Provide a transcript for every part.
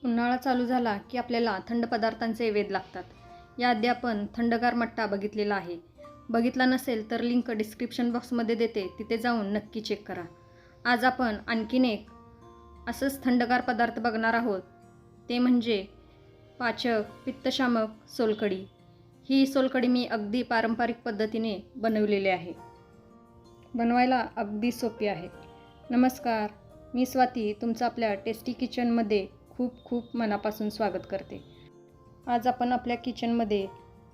उन्हाळा चालू झाला की आपल्याला थंड पदार्थांचे वेध लागतात. याआधी आपण थंडगार मट्टा बघितलेला आहे. बघितला नसेल तर लिंक डिस्क्रिप्शन बॉक्समध्ये देते, तिथे जाऊन नक्की चेक करा. आज आपण आणखीन एक असंच थंडगार पदार्थ बघणार आहोत. ते म्हणजे पाचक पित्तशामक सोलकढी. ही सोलकढी मी अगदी पारंपरिक पद्धतीने बनवलेली आहे. बनवायला अगदी सोपी आहे. नमस्कार, मी स्वाती तुमचं आपल्या टेस्टी किचनमध्ये खूप खूप मनापासून स्वागत करते. आज आपण आपल्या किचनमध्ये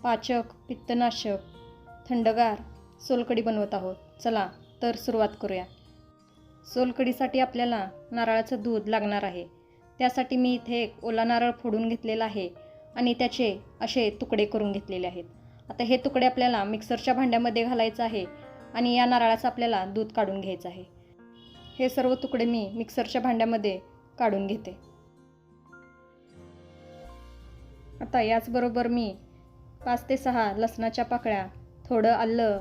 पाचक पित्तनाशक थंडगार सोलकढी बनवत आहोत. चला तर सुरुवात करूया. सोलकढीसाठी आपल्याला नारळाचं दूध लागणार आहे. त्यासाठी मी इथे एक ओला नारळ फोडून घेतलेला आहे आणि त्याचे असे तुकडे करून घेतलेले आहेत. आता हे तुकडे आपल्याला मिक्सरच्या भांड्यामध्ये घालायचं आहे आणि या नारळाचं आपल्याला दूध काढून घ्यायचं आहे. हे सर्व तुकडे मी मिक्सरच्या भांड्यामध्ये काढून घेते. आता याचबरोबर मी 5 ते 6 लसणाच्या पाकळ्या, थोडं आलं,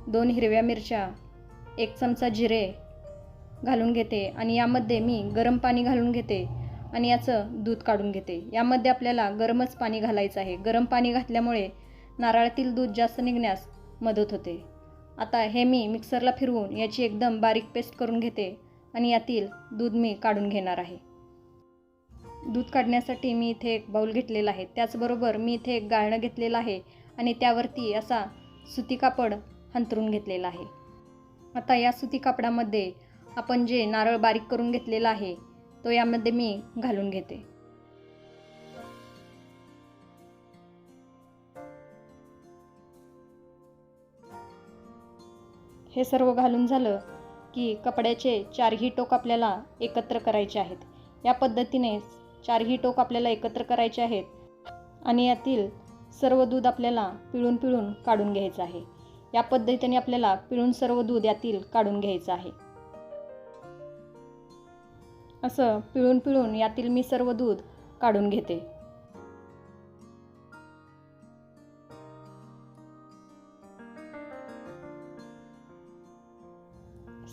2 हिरव्या मिरच्या, 1 चमचा जिरे घालून घेते आणि यामध्ये मी गरम पाणी घालून घेते आणि याचं दूध काढून घेते. यामध्ये आपल्याला गरमच पाणी घालायचं आहे. गरम पाणी घातल्यामुळे नारळातील दूध जास्त निघण्यास मदत होते. आता हे मी मिक्सरला फिरवून याची एकदम बारीक पेस्ट करून घेते आणि यातील दूध मी काढून घेणार आहे. दूध काढण्यासाठी मी इथे एक बाउल घेतलेला आहे. त्याचबरोबर मी इथे एक गाळणं घेतलेलं आहे आणि त्यावरती असा सुती कापड अंथरून घेतलेला आहे. आता या सुती कापडामध्ये आपण जे नारळ बारीक करून घेतलेला आहे तो यामध्ये मी घालून घेते. हे सर्व घालून झालं की कपड्याचे 4ही टोक आपल्याला एकत्र करायचे आहेत. या पद्धतीने 4ही टोक आपल्याला एकत्र करायचे आहेत आणि यातील सर्व दूध आपल्याला पिळून पिळून काढून घ्यायचं आहे. या पद्धतीने आपल्याला पिळून सर्व दूध यातील काढून घ्यायचं आहे. असं पिळून पिळून यातील मी सर्व दूध काढून घेते.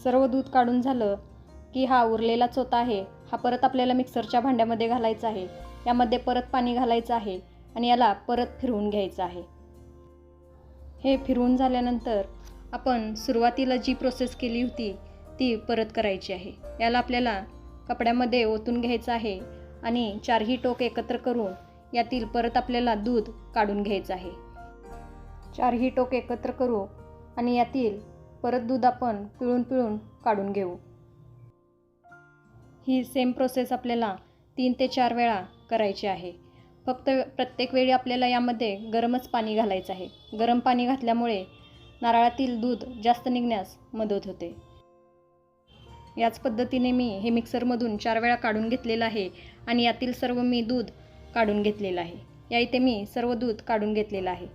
सर्व दूध काढून झालं की हा उरलेला चोथा आहे हा परत आपल्याला मिक्सरच्या भांड्यामध्ये घालायचा आहे. यामध्ये परत पाणी घालायचं आहे आणि याला परत फिरवून घ्यायचं आहे. हे फिरवून झाल्यानंतर आपण सुरुवातीला जी प्रोसेस केली होती ती परत करायची आहे. याला आपल्याला कपड्यामध्ये ओतून घ्यायचं आहे आणि 4ही टोक एकत्र करून यातील परत आपल्याला दूध काढून घ्यायचं आहे. 4ही टोक एकत्र करू आणि यातील परत दूध आपण पिळून पिळून काढून घेऊ. ही सेम प्रोसेस आपल्याला 3 ते 4 वेळा करायची आहे. फक्त प्रत्येक वेळी आपल्याला यामध्ये गरमच पाणी घालायचं आहे. गरम पाणी घातल्यामुळे नारळातील दूध जास्त निघण्यास मदत होते. याच पद्धतीने मी हे मिक्सरमधून 4 वेळा काढून घेतलेलं आहे आणि यातील सर्व मी दूध काढून घेतलेलं आहे. या इथे मी सर्व दूध काढून घेतलेलं आहे.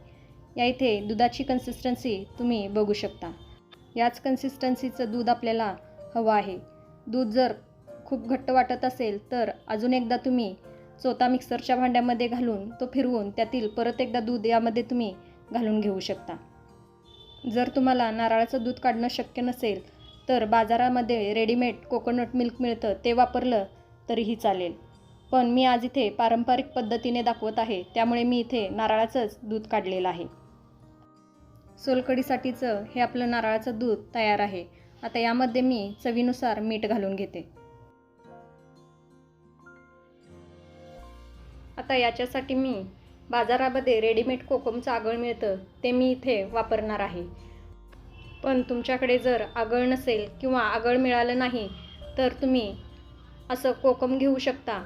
या इथे दुधाची कन्सिस्टन्सी तुम्ही बघू शकता. याच कन्सिस्टन्सीचं दूध आपल्याला हवं आहे. दूध जर खूप घट्ट वाटत असेल तर अजून एकदा तुम्ही चोथा मिक्सरच्या भांड्यामध्ये घालून तो फिरवून त्यातील परत एकदा दूध यामध्ये तुम्ही घालून घेऊ शकता. जर तुम्हाला नारळाचं दूध काढणं शक्य नसेल तर बाजारामध्ये रेडीमेड कोकोनट मिल्क मिळतं, ते वापरलं तरीही चालेल. पण मी आज इथे पारंपरिक पद्धतीने दाखवत आहे त्यामुळे मी इथे नारळाचंच दूध काढलेलं आहे. सोलकढीसाठीचं हे आपलं नारळाचं दूध तयार आहे. आता यामध्ये मी चवीनुसार मीठ घालून घेते. आता याच्यासाठी मी बाजारामध्ये रेडीमेड कोकमचं आगळ मिळतं ते मी इथे वापरणार आहे. पण तुमच्याकडे जर आगळ नसेल किंवा आगळ मिळालं नाही तर तुम्ही असं कोकम घेऊ शकता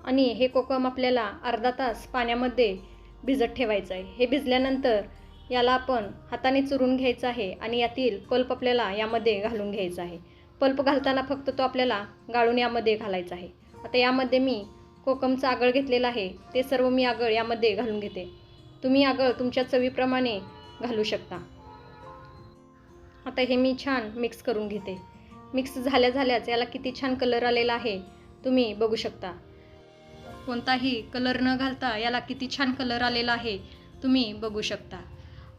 आणि हे कोकम आपल्याला अर्धा तास पाण्यामध्ये भिजत ठेवायचं आहे. हे भिजल्यानंतर याला आपण हाताने चुरून घ्यायचं आहे आणि यातील पल्प आपल्याला यामध्ये घालून घ्यायचा आहे. पल्प घालताना फक्त तो आपल्याला गाळून यामध्ये घालायचा आहे. आता यामध्ये मी कोकमचं आगळ घेतलेलं आहे ते सर्व मी आगळ यामध्ये घालून घेते. तुम्ही आगळ तुमच्या चवीप्रमाणे घालू शकता. आता हे मी छान मिक्स करून घेते. मिक्स झाल्याच याला किती छान कलर आलेला आहे तुम्ही बघू शकता. कोणताही कलर न घालता याला किती छान कलर आलेला आहे तुम्ही बघू शकता.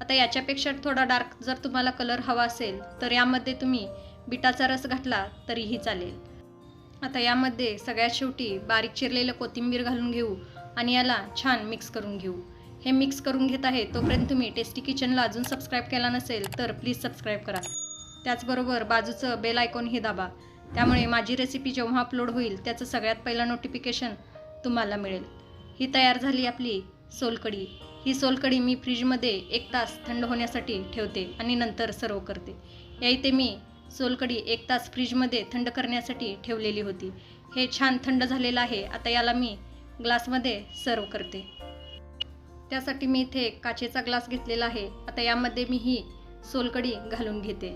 आता याच्यापेक्षा थोडा डार्क जर तुम्हाला कलर हवा असेल तर यामध्ये तुम्ही बिटाचा रस घातला तरीही चालेल. आता यामध्ये सगळ्यात शेवटी बारीक चिरलेलं कोथिंबीर घालून घेऊ आणि याला छान मिक्स करून घेऊ. हे मिक्स करून घेत आहे तोपर्यंत तुम्ही टेस्टी किचनला अजून सबस्क्राईब केला नसेल तर प्लीज सबस्क्राईब करा. त्याचबरोबर बाजूचं बेल आयकॉनही दाबा. त्यामुळे माझी रेसिपी जेव्हा अपलोड होईल त्याचं सगळ्यात पहिलं नोटिफिकेशन तुम्हाला मिळेल. ही तयार झाली आपली सोलकढी. ही सोलकढी मी फ्रीजमध्ये 1 तास थंड होण्यासाठी ठेवते आणि नंतर सर्व करते. या इथे मी सोलकढी 1 तास फ्रीजमध्ये थंड करण्यासाठी ठेवलेली होती. हे छान थंड झालेलं आहे. आता याला मी ग्लासमध्ये सर्व करते. त्यासाठी मी इथे एक काचेचा ग्लास घेतलेला आहे. आता यामध्ये मी ही सोलकढी घालून घेते.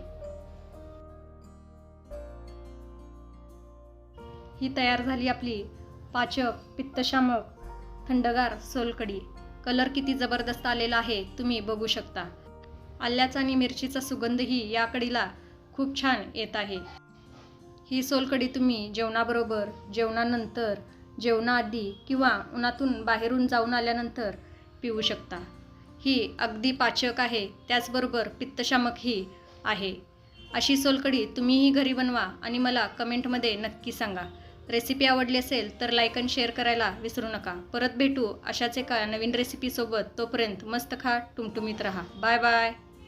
ही तयार झाली आपली पाचक पित्तशामक थंडगार सोलकढी. कलर किती जबरदस्त आलेला आहे तुम्ही बघू शकता. आल्याचा आणि मिरचीचा सुगंधही या कढीला खूप छान येत आहे. ही सोलकढी तुम्ही जेवणाबरोबर, जेवणानंतर, जेवणाआधी किंवा उन्हातून बाहेरून जाऊन आल्यानंतर पिऊ शकता. ही अगदी पाचक आहे, त्याचबरोबर पित्तशामकही आहे. अशी सोलकढी तुम्हीही घरी बनवा आणि मला कमेंटमध्ये नक्की सांगा. रेसिपी आवडली असेल तर लाईक आणि शेअर करायला विसरू नका. परत भेटू अशाच एका नवीन रेसिपीसोबत. तोपर्यंत मस्त खा, टुमटुमीत राहा. Bye bye.